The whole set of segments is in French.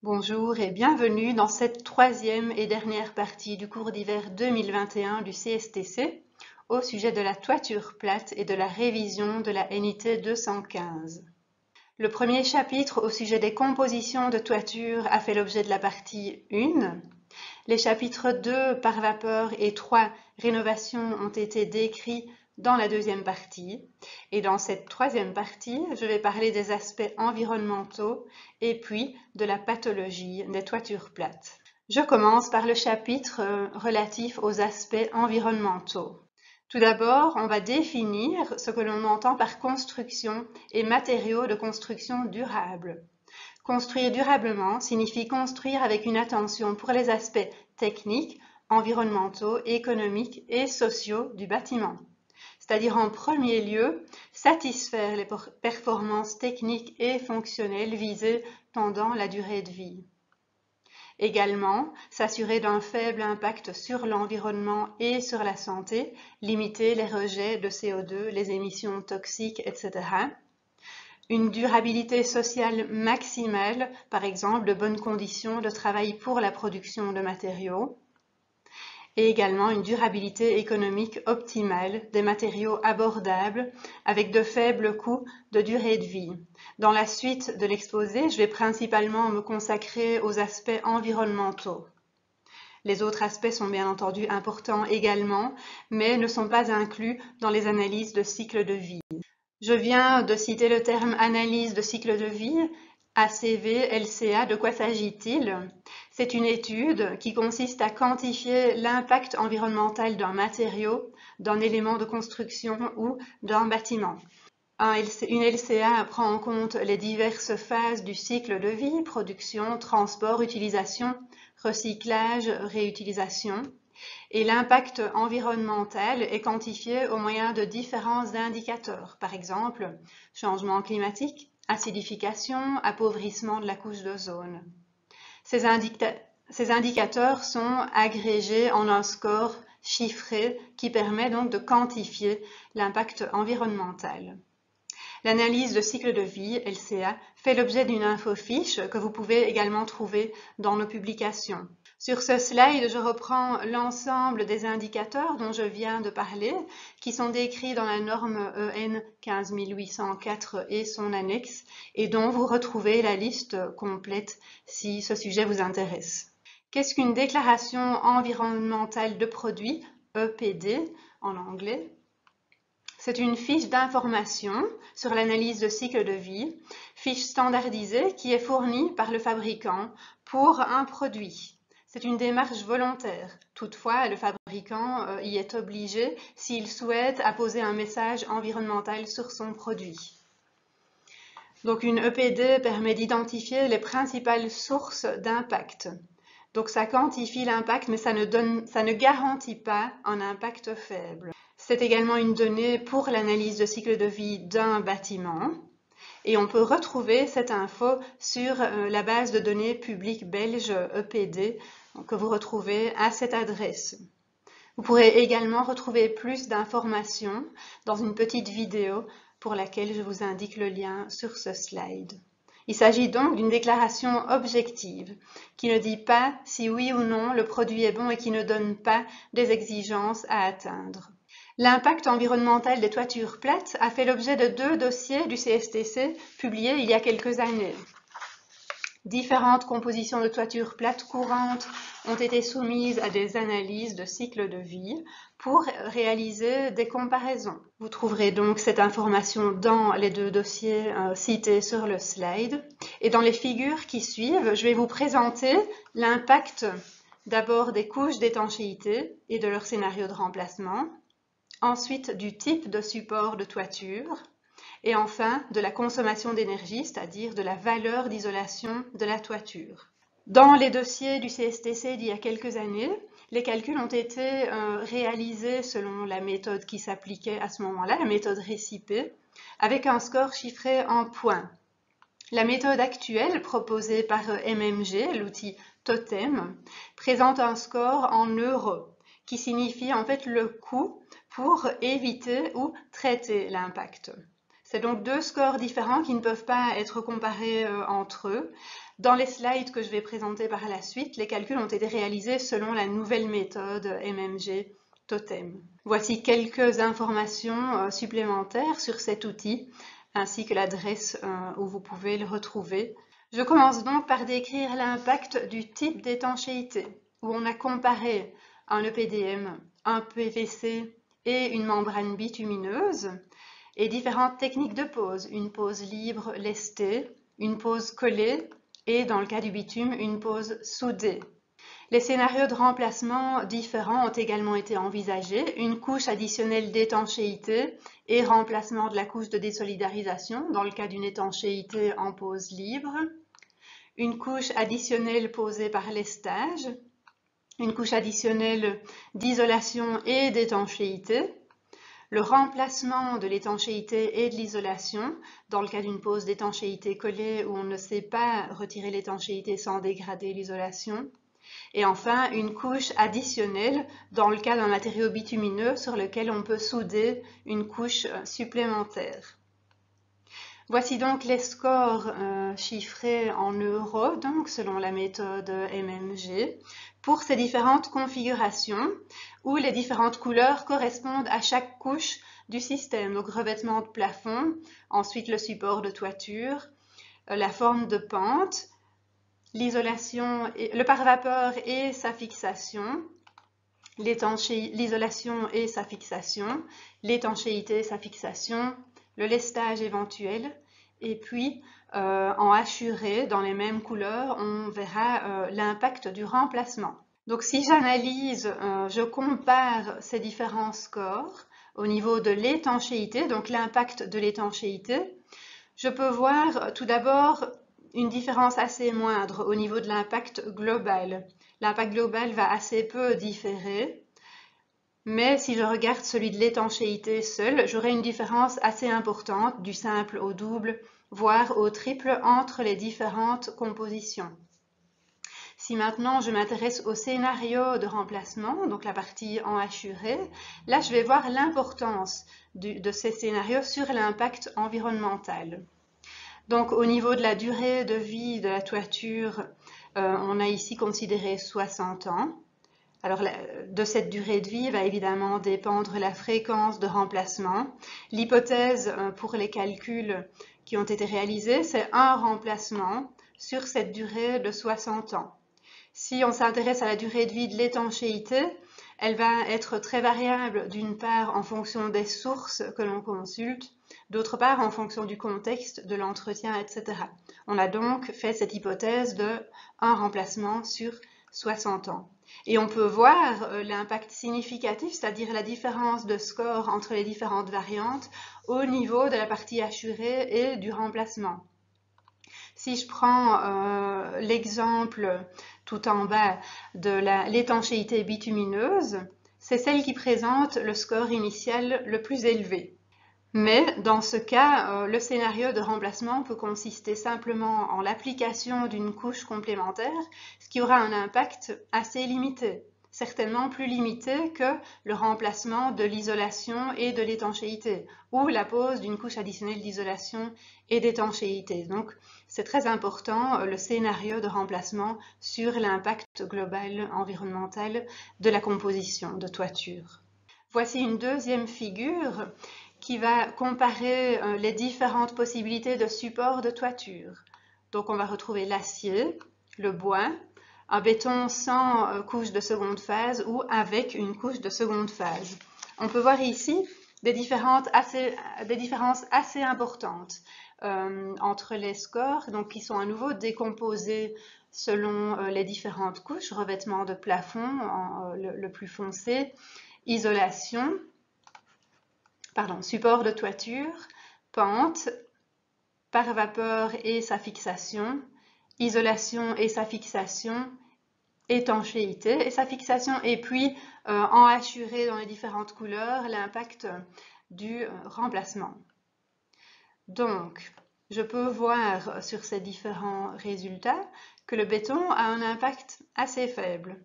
Bonjour et bienvenue dans cette troisième et dernière partie du cours d'hiver 2021 du CSTC au sujet de la toiture plate et de la révision de la NIT 215. Le premier chapitre au sujet des compositions de toiture a fait l'objet de la partie 1. Les chapitres 2 par vapeur et 3 rénovation ont été décrits dans la deuxième partie. Et dans cette troisième partie, je vais parler des aspects environnementaux et puis de la pathologie des toitures plates. Je commence par le chapitre relatif aux aspects environnementaux. Tout d'abord, on va définir ce que l'on entend par construction et matériaux de construction durable. Construire durablement signifie construire avec une attention pour les aspects techniques, environnementaux, économiques et sociaux du bâtiment. C'est-à-dire en premier lieu, satisfaire les performances techniques et fonctionnelles visées pendant la durée de vie. Également, s'assurer d'un faible impact sur l'environnement et sur la santé, limiter les rejets de CO2, les émissions toxiques, etc. Une durabilité sociale maximale, par exemple de bonnes conditions de travail pour la production de matériaux, et également une durabilité économique optimale, des matériaux abordables avec de faibles coûts de durée de vie. Dans la suite de l'exposé, je vais principalement me consacrer aux aspects environnementaux. Les autres aspects sont bien entendu importants également, mais ne sont pas inclus dans les analyses de cycle de vie. Je viens de citer le terme analyse de cycle de vie, ACV, LCA. De quoi s'agit-il? C'est une étude qui consiste à quantifier l'impact environnemental d'un matériau, d'un élément de construction ou d'un bâtiment. Une LCA prend en compte les diverses phases du cycle de vie, production, transport, utilisation, recyclage, réutilisation. Et l'impact environnemental est quantifié au moyen de différents indicateurs, par exemple changement climatique, acidification, appauvrissement de la couche d'ozone. Ces indicateurs sont agrégés en un score chiffré qui permet donc de quantifier l'impact environnemental. L'analyse de cycle de vie, LCA, fait l'objet d'une infofiche que vous pouvez également trouver dans nos publications. Sur ce slide, je reprends l'ensemble des indicateurs dont je viens de parler, qui sont décrits dans la norme EN 15804 et son annexe, et dont vous retrouvez la liste complète si ce sujet vous intéresse. Qu'est-ce qu'une déclaration environnementale de produit, EPD en anglais? C'est une fiche d'information sur l'analyse de cycle de vie, fiche standardisée qui est fournie par le fabricant pour un produit. C'est une démarche volontaire. Toutefois, le fabricant y est obligé s'il souhaite apposer un message environnemental sur son produit. Donc une EPD permet d'identifier les principales sources d'impact. Donc ça quantifie l'impact, mais ça ne garantit pas un impact faible. C'est également une donnée pour l'analyse de cycle de vie d'un bâtiment. Et on peut retrouver cette info sur la base de données publique belge EPD que vous retrouvez à cette adresse. Vous pourrez également retrouver plus d'informations dans une petite vidéo pour laquelle je vous indique le lien sur ce slide. Il s'agit donc d'une déclaration objective qui ne dit pas si oui ou non le produit est bon et qui ne donne pas des exigences à atteindre. L'impact environnemental des toitures plates a fait l'objet de 2 dossiers du CSTC publiés il y a quelques années. Différentes compositions de toitures plates courantes ont été soumises à des analyses de cycle de vie pour réaliser des comparaisons. Vous trouverez donc cette information dans les 2 dossiers cités sur le slide. Et dans les figures qui suivent, je vais vous présenter l'impact d'abord des couches d'étanchéité et de leur scénario de remplacement, ensuite du type de support de toiture, et enfin de la consommation d'énergie, c'est-à-dire de la valeur d'isolation de la toiture. Dans les dossiers du CSTC d'il y a quelques années, les calculs ont été réalisés selon la méthode qui s'appliquait à ce moment-là, la méthode récipée, avec un score chiffré en points. La méthode actuelle proposée par MMG, l'outil Totem, présente un score en euros, qui signifie en fait le coût pour éviter ou traiter l'impact. C'est donc 2 scores différents qui ne peuvent pas être comparés entre eux. Dans les slides que je vais présenter par la suite, les calculs ont été réalisés selon la nouvelle méthode MMG Totem. Voici quelques informations supplémentaires sur cet outil, ainsi que l'adresse où vous pouvez le retrouver. Je commence donc par décrire l'impact du type d'étanchéité, où on a comparé un EPDM, un PVC et une membrane bitumineuse, et différentes techniques de pose, une pose libre lestée, une pose collée, et dans le cas du bitume, une pose soudée. Les scénarios de remplacement différents ont également été envisagés, une couche additionnelle d'étanchéité et remplacement de la couche de désolidarisation dans le cas d'une étanchéité en pose libre, une couche additionnelle posée par lestage, une couche additionnelle d'isolation et d'étanchéité, le remplacement de l'étanchéité et de l'isolation dans le cas d'une pose d'étanchéité collée où on ne sait pas retirer l'étanchéité sans dégrader l'isolation. Et enfin, une couche additionnelle dans le cas d'un matériau bitumineux sur lequel on peut souder une couche supplémentaire. Voici donc les scores chiffrés en euros, donc selon la méthode MMG, pour ces différentes configurations où les différentes couleurs correspondent à chaque couche du système. Donc revêtement de plafond, ensuite le support de toiture, la forme de pente, l'isolation, le pare-vapeur et sa fixation, l'isolation et sa fixation, l'étanchéité et sa fixation, le lestage éventuel, et puis en hachuré, dans les mêmes couleurs, on verra l'impact du remplacement. Donc si j'analyse, je compare ces différents scores au niveau de l'étanchéité, donc l'impact de l'étanchéité, je peux voir tout d'abord une différence assez moindre au niveau de l'impact global. L'impact global va assez peu différer, mais si je regarde celui de l'étanchéité seul, j'aurai une différence assez importante du simple au double, voire au triple entre les différentes compositions. Si maintenant je m'intéresse au scénario de remplacement, donc la partie en hachuré, là je vais voir l'importance de ces scénarios sur l'impact environnemental. Donc au niveau de la durée de vie de la toiture, on a ici considéré 60 ans. Alors de cette durée de vie va évidemment dépendre la fréquence de remplacement. L'hypothèse pour les calculs qui ont été réalisés, c'est un remplacement sur cette durée de 60 ans. Si on s'intéresse à la durée de vie de l'étanchéité, elle va être très variable, d'une part en fonction des sources que l'on consulte, d'autre part en fonction du contexte, de l'entretien, etc. On a donc fait cette hypothèse de un remplacement sur 60 ans. Et on peut voir l'impact significatif, c'est-à-dire la différence de score entre les différentes variantes au niveau de la partie hachurée et du remplacement. Si je prends l'exemple tout en bas de l'étanchéité bitumineuse, c'est celle qui présente le score initial le plus élevé. Mais dans ce cas, le scénario de remplacement peut consister simplement en l'application d'une couche complémentaire, ce qui aura un impact assez limité, certainement plus limité que le remplacement de l'isolation et de l'étanchéité, ou la pose d'une couche additionnelle d'isolation et d'étanchéité. Donc c'est très important le scénario de remplacement sur l'impact global environnemental de la composition de toiture. Voici une deuxième figure qui va comparer les différentes possibilités de support de toiture. Donc on va retrouver l'acier, le bois, un béton sans couche de seconde phase ou avec une couche de seconde phase. On peut voir ici des différences assez importantes entre les scores, donc qui sont à nouveau décomposés selon les différentes couches, revêtement de plafond le plus foncé, isolation, support de toiture, pente, pare-vapeur et sa fixation, isolation et sa fixation, étanchéité et sa fixation, et puis en hachuré dans les différentes couleurs, l'impact du remplacement. Donc, je peux voir sur ces différents résultats que le béton a un impact assez faible.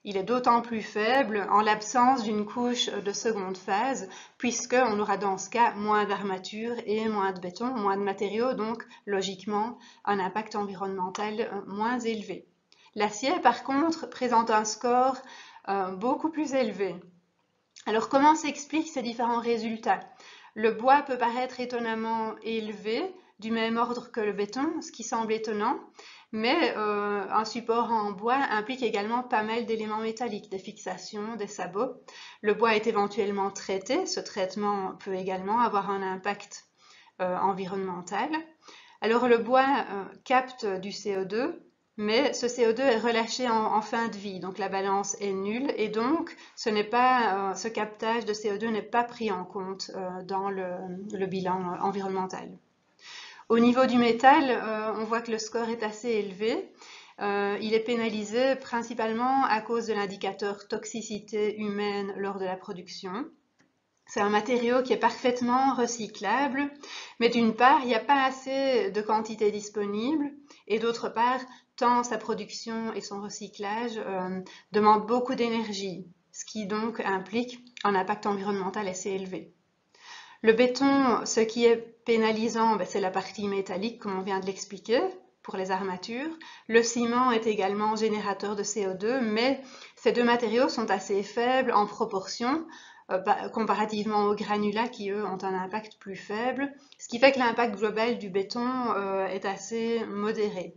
Il est d'autant plus faible en l'absence d'une couche de seconde phase, puisqu'on aura dans ce cas moins d'armature et moins de béton, moins de matériaux, donc logiquement un impact environnemental moins élevé. L'acier, par contre, présente un score beaucoup plus élevé. Alors, comment s'expliquent ces différents résultats? Le bois peut paraître étonnamment élevé, du même ordre que le béton, ce qui semble étonnant, mais un support en bois implique également pas mal d'éléments métalliques, des fixations, des sabots. Le bois est éventuellement traité, ce traitement peut également avoir un impact environnemental. Alors le bois capte du CO2, mais ce CO2 est relâché en fin de vie, donc la balance est nulle et donc ce captage de CO2 n'est pas pris en compte dans le bilan environnemental. Au niveau du métal, on voit que le score est assez élevé. Il est pénalisé principalement à cause de l'indicateur toxicité humaine lors de la production. C'est un matériau qui est parfaitement recyclable, mais d'une part, il n'y a pas assez de quantité disponible, et d'autre part, tant sa production et son recyclage demandent beaucoup d'énergie, ce qui donc implique un impact environnemental assez élevé. Le béton, ce qui est pénalisant, c'est la partie métallique, comme on vient de l'expliquer, pour les armatures. Le ciment est également générateur de CO2, mais ces deux matériaux sont assez faibles en proportion, comparativement aux granulats qui, eux, ont un impact plus faible, ce qui fait que l'impact global du béton est assez modéré.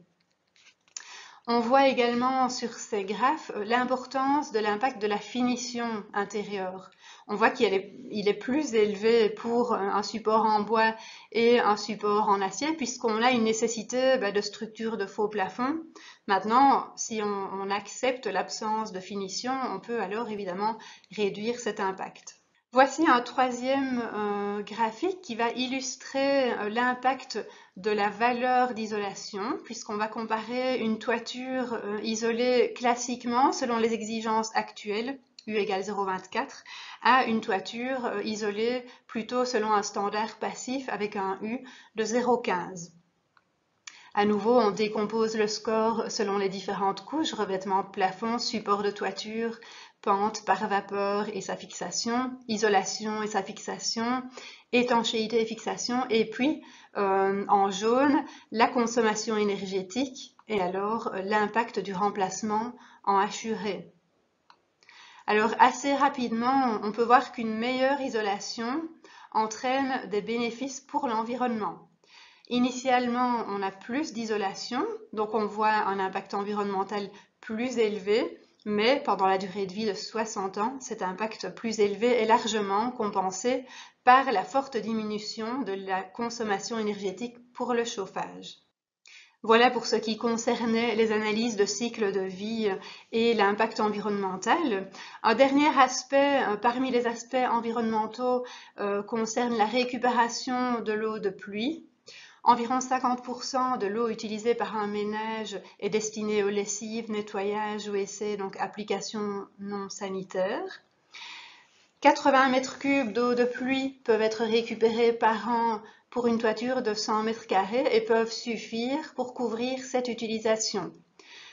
On voit également sur ces graphes l'importance de l'impact de la finition intérieure. On voit qu'il est plus élevé pour un support en bois et un support en acier, puisqu'on a une nécessité de structure de faux plafond. Maintenant, si on accepte l'absence de finition, on peut alors évidemment réduire cet impact. Voici un troisième graphique qui va illustrer l'impact de la valeur d'isolation, puisqu'on va comparer une toiture isolée classiquement selon les exigences actuelles, U égale 0,24, à une toiture isolée plutôt selon un standard passif avec un U de 0,15. À nouveau, on décompose le score selon les différentes couches, revêtement de plafond, support de toiture, pente par vapeur et sa fixation, isolation et sa fixation, étanchéité et fixation, et puis en jaune, la consommation énergétique et alors l'impact du remplacement en hachuré. Alors assez rapidement, on peut voir qu'une meilleure isolation entraîne des bénéfices pour l'environnement. Initialement, on a plus d'isolation, donc on voit un impact environnemental plus élevé, mais pendant la durée de vie de 60 ans, cet impact plus élevé est largement compensé par la forte diminution de la consommation énergétique pour le chauffage. Voilà pour ce qui concernait les analyses de cycle de vie et l'impact environnemental. Un dernier aspect parmi les aspects environnementaux concerne la récupération de l'eau de pluie. Environ 50% de l'eau utilisée par un ménage est destinée aux lessives, nettoyage ou essais, donc applications non sanitaires. 80 mètres cubes d'eau de pluie peuvent être récupérés par an pour une toiture de 100 mètres carrés et peuvent suffire pour couvrir cette utilisation.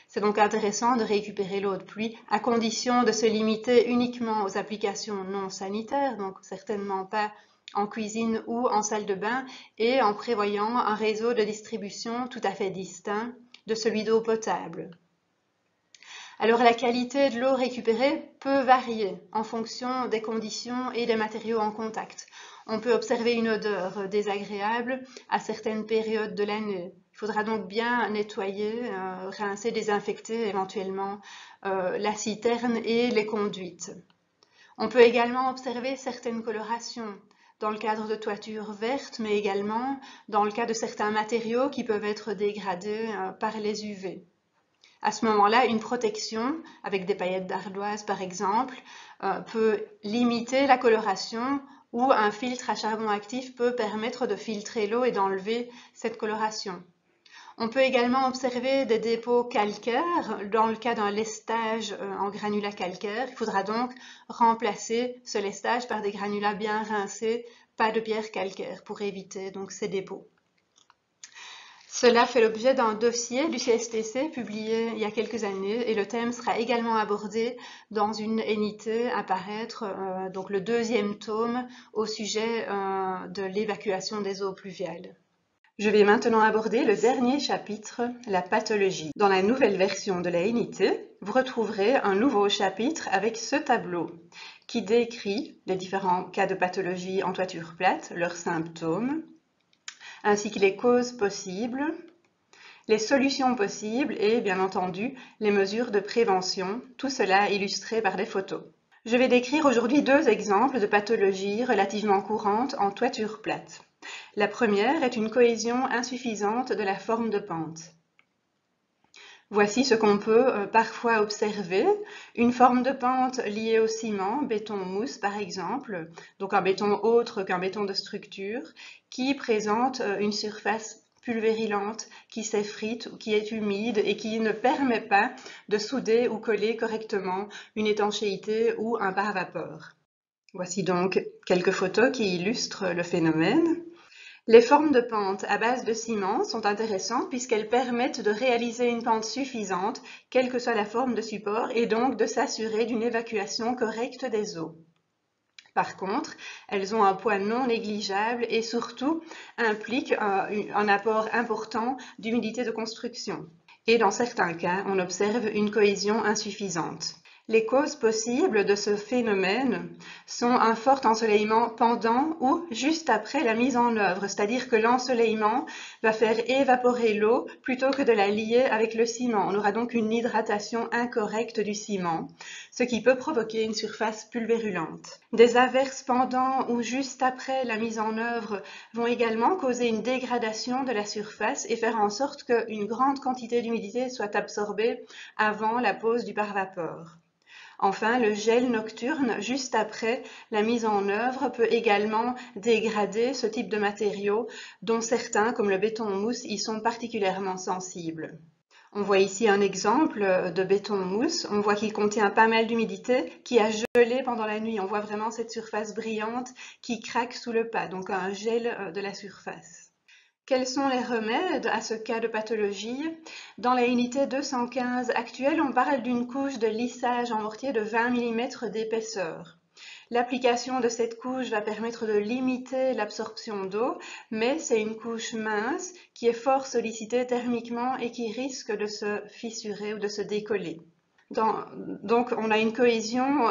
C'est donc intéressant de récupérer l'eau de pluie à condition de se limiter uniquement aux applications non sanitaires, donc certainement pas en cuisine ou en salle de bain, et en prévoyant un réseau de distribution tout à fait distinct de celui d'eau potable. Alors la qualité de l'eau récupérée peut varier en fonction des conditions et des matériaux en contact. On peut observer une odeur désagréable à certaines périodes de l'année. Il faudra donc bien nettoyer, rincer, désinfecter éventuellement la citerne et les conduites. On peut également observer certaines colorations dans le cadre de toitures vertes, mais également dans le cas de certains matériaux qui peuvent être dégradés par les UV. À ce moment-là, une protection avec des paillettes d'ardoise par exemple peut limiter la coloration, ou un filtre à charbon actif peut permettre de filtrer l'eau et d'enlever cette coloration. On peut également observer des dépôts calcaires dans le cas d'un lestage en granulats calcaires. Il faudra donc remplacer ce lestage par des granulats bien rincés, pas de pierre calcaire, pour éviter donc ces dépôts. Cela fait l'objet d'un dossier du CSTC publié il y a quelques années et le thème sera également abordé dans une NIT à paraître, donc le 2e tome au sujet de l'évacuation des eaux pluviales. Je vais maintenant aborder le dernier chapitre, la pathologie. Dans la nouvelle version de la NIT, vous retrouverez un nouveau chapitre avec ce tableau qui décrit les différents cas de pathologie en toiture plate, leurs symptômes, ainsi que les causes possibles, les solutions possibles et, bien entendu, les mesures de prévention, tout cela illustré par des photos. Je vais décrire aujourd'hui 2 exemples de pathologies relativement courantes en toiture plate. La première est une cohésion insuffisante de la forme de pente. Voici ce qu'on peut parfois observer, une forme de pente liée au ciment, béton mousse par exemple, donc un béton autre qu'un béton de structure, qui présente une surface pulvérilante, qui s'effrite ou qui est humide et qui ne permet pas de souder ou coller correctement une étanchéité ou un pare-vapeur. Voici donc quelques photos qui illustrent le phénomène. Les formes de pente à base de ciment sont intéressantes puisqu'elles permettent de réaliser une pente suffisante, quelle que soit la forme de support, et donc de s'assurer d'une évacuation correcte des eaux. Par contre, elles ont un poids non négligeable et surtout impliquent un apport important d'humidité de construction. Et dans certains cas, on observe une cohésion insuffisante. Les causes possibles de ce phénomène sont un fort ensoleillement pendant ou juste après la mise en œuvre, c'est-à-dire que l'ensoleillement va faire évaporer l'eau plutôt que de la lier avec le ciment. On aura donc une hydratation incorrecte du ciment, ce qui peut provoquer une surface pulvérulente. Des averses pendant ou juste après la mise en œuvre vont également causer une dégradation de la surface et faire en sorte qu'une grande quantité d'humidité soit absorbée avant la pose du pare-vapeur. Enfin, le gel nocturne, juste après la mise en œuvre, peut également dégrader ce type de matériaux, dont certains, comme le béton mousse, y sont particulièrement sensibles. On voit ici un exemple de béton mousse. On voit qu'il contient pas mal d'humidité qui a gelé pendant la nuit. On voit vraiment cette surface brillante qui craque sous le pas, donc un gel de la surface. Quels sont les remèdes à ce cas de pathologie? Dans la unité 215 actuelle, on parle d'une couche de lissage en mortier de 20 mm d'épaisseur. L'application de cette couche va permettre de limiter l'absorption d'eau, mais c'est une couche mince qui est fort sollicitée thermiquement et qui risque de se fissurer ou de se décoller. Donc on a une cohésion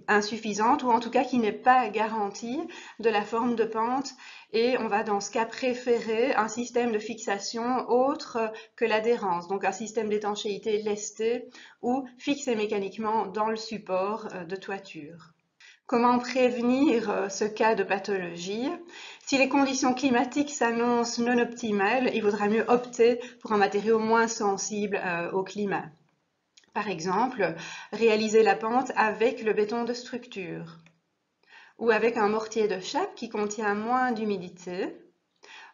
insuffisante ou en tout cas qui n'est pas garantie de la forme de pente et on va dans ce cas préférer un système de fixation autre que l'adhérence, donc un système d'étanchéité lesté ou fixé mécaniquement dans le support de toiture. Comment prévenir ce cas de pathologie? Si les conditions climatiques s'annoncent non optimales, il vaudra mieux opter pour un matériau moins sensible au climat. Par exemple, réaliser la pente avec le béton de structure ou avec un mortier de chape qui contient moins d'humidité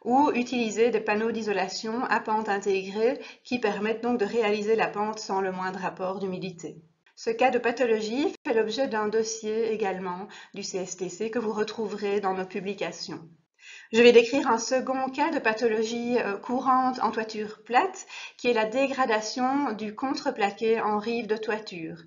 ou utiliser des panneaux d'isolation à pente intégrée qui permettent donc de réaliser la pente sans le moindre apport d'humidité. Ce cas de pathologie fait l'objet d'un dossier également du CSTC que vous retrouverez dans nos publications. Je vais décrire un second cas de pathologie courante en toiture plate, qui est la dégradation du contreplaqué en rive de toiture.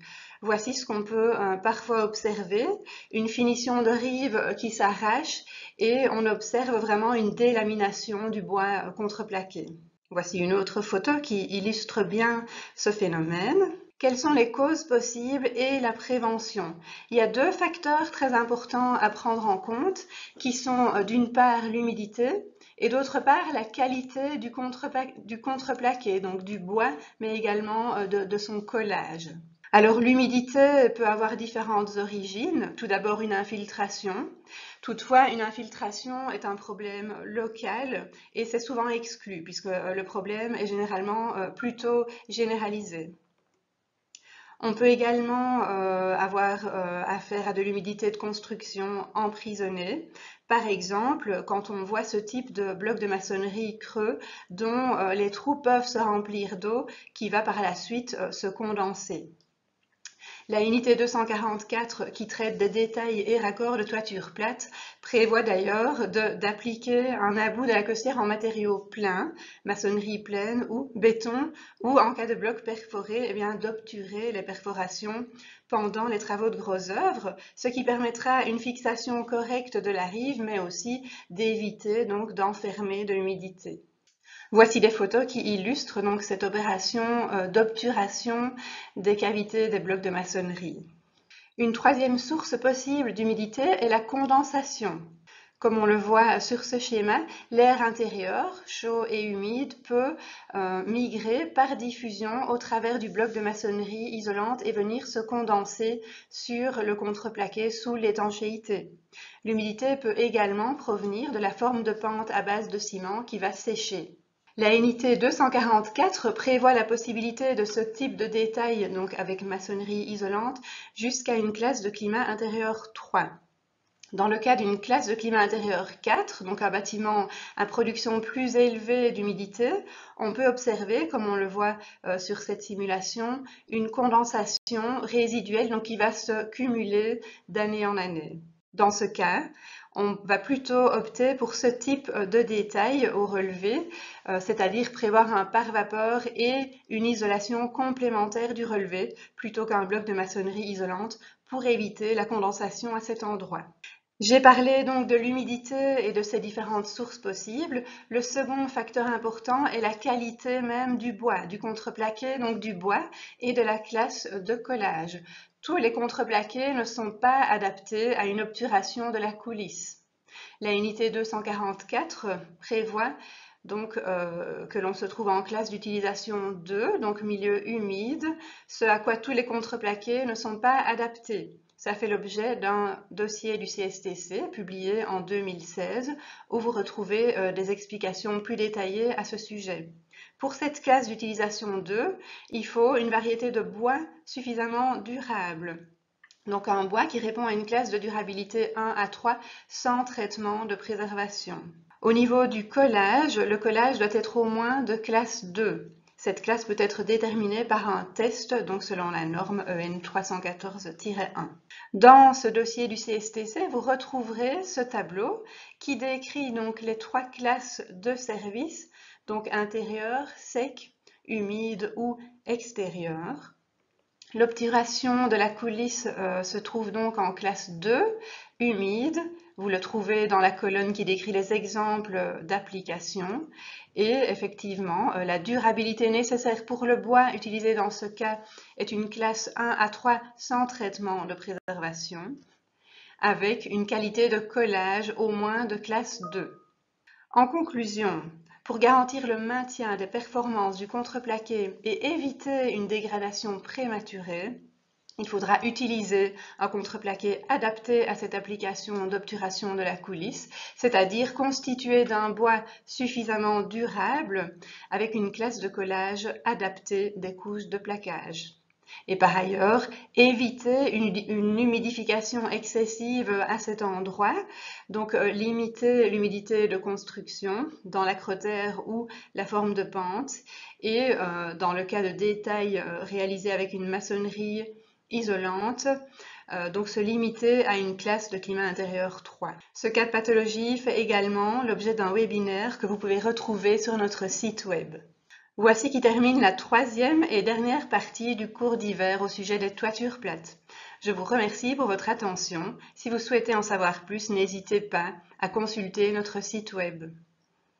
Voici ce qu'on peut parfois observer, une finition de rive qui s'arrache et on observe vraiment une délamination du bois contreplaqué. Voici une autre photo qui illustre bien ce phénomène. Quelles sont les causes possibles et la prévention? Il y a 2 facteurs très importants à prendre en compte qui sont d'une part l'humidité et d'autre part la qualité du contreplaqué, donc du bois, mais également de son collage. Alors l'humidité peut avoir différentes origines. Tout d'abord une infiltration. Toutefois, une infiltration est un problème local et c'est souvent exclu puisque le problème est généralement plutôt généralisé. On peut également avoir affaire à de l'humidité de construction emprisonnée. Par exemple, quand on voit ce type de bloc de maçonnerie creux dont les trous peuvent se remplir d'eau qui va par la suite se condenser. La unité 244, qui traite des détails et raccords de toiture plate, prévoit d'ailleurs d'appliquer un about de la costière en matériaux pleins, maçonnerie pleine ou béton, ou en cas de bloc perforé, eh bien, d'obturer les perforations pendant les travaux de gros œuvres, ce qui permettra une fixation correcte de la rive, mais aussi d'éviter donc d'enfermer de l'humidité. Voici des photos qui illustrent donc cette opération d'obturation des cavités des blocs de maçonnerie. Une troisième source possible d'humidité est la condensation. Comme on le voit sur ce schéma, l'air intérieur, chaud et humide, peut migrer par diffusion au travers du bloc de maçonnerie isolante et venir se condenser sur le contreplaqué sous l'étanchéité. L'humidité peut également provenir de la forme de pente à base de ciment qui va sécher. La unité 244 prévoit la possibilité de ce type de détail, donc avec maçonnerie isolante, jusqu'à une classe de climat intérieur 3. Dans le cas d'une classe de climat intérieur 4, donc un bâtiment à production plus élevée d'humidité, on peut observer, comme on le voit sur cette simulation, une condensation résiduelle donc qui va se cumuler d'année en année. Dans ce cas, on va plutôt opter pour ce type de détail au relevé, c'est-à-dire prévoir un pare-vapeur et une isolation complémentaire du relevé, plutôt qu'un bloc de maçonnerie isolante, pour éviter la condensation à cet endroit. J'ai parlé donc de l'humidité et de ses différentes sources possibles. Le second facteur important est la qualité même du bois, du contreplaqué, donc du bois, et de la classe de collage. Tous les contreplaqués ne sont pas adaptés à une obturation de la coulisse. La unité 244 prévoit donc que l'on se trouve en classe d'utilisation 2, donc milieu humide, ce à quoi tous les contreplaqués ne sont pas adaptés. Ça fait l'objet d'un dossier du CSTC publié en 2016 où vous retrouvez des explications plus détaillées à ce sujet. Pour cette classe d'utilisation 2, il faut une variété de bois suffisamment durable. Donc un bois qui répond à une classe de durabilité 1 à 3 sans traitement de préservation. Au niveau du collage, le collage doit être au moins de classe 2. Cette classe peut être déterminée par un test, donc selon la norme EN 314-1. Dans ce dossier du CSTC, vous retrouverez ce tableau qui décrit donc les 3 classes de service, donc intérieur, sec, humide ou extérieur. L'obturation de la coulisse se trouve donc en classe 2, humide. Vous le trouvez dans la colonne qui décrit les exemples d'application. Et effectivement, la durabilité nécessaire pour le bois utilisé dans ce cas est une classe 1 à 3 sans traitement de préservation, avec une qualité de collage au moins de classe 2. En conclusion, pour garantir le maintien des performances du contreplaqué et éviter une dégradation prématurée, il faudra utiliser un contreplaqué adapté à cette application d'obturation de la coulisse, c'est-à-dire constitué d'un bois suffisamment durable avec une classe de collage adaptée des couches de plaquage. Et par ailleurs, éviter une humidification excessive à cet endroit, donc limiter l'humidité de construction dans l'acrotère ou la forme de pente, et dans le cas de détails réalisés avec une maçonnerie isolante, donc se limiter à une classe de climat intérieur 3. Ce cas de pathologie fait également l'objet d'un webinaire que vous pouvez retrouver sur notre site web. Voici qui termine la 3e et dernière partie du cours d'hiver au sujet des toitures plates. Je vous remercie pour votre attention. Si vous souhaitez en savoir plus, n'hésitez pas à consulter notre site web.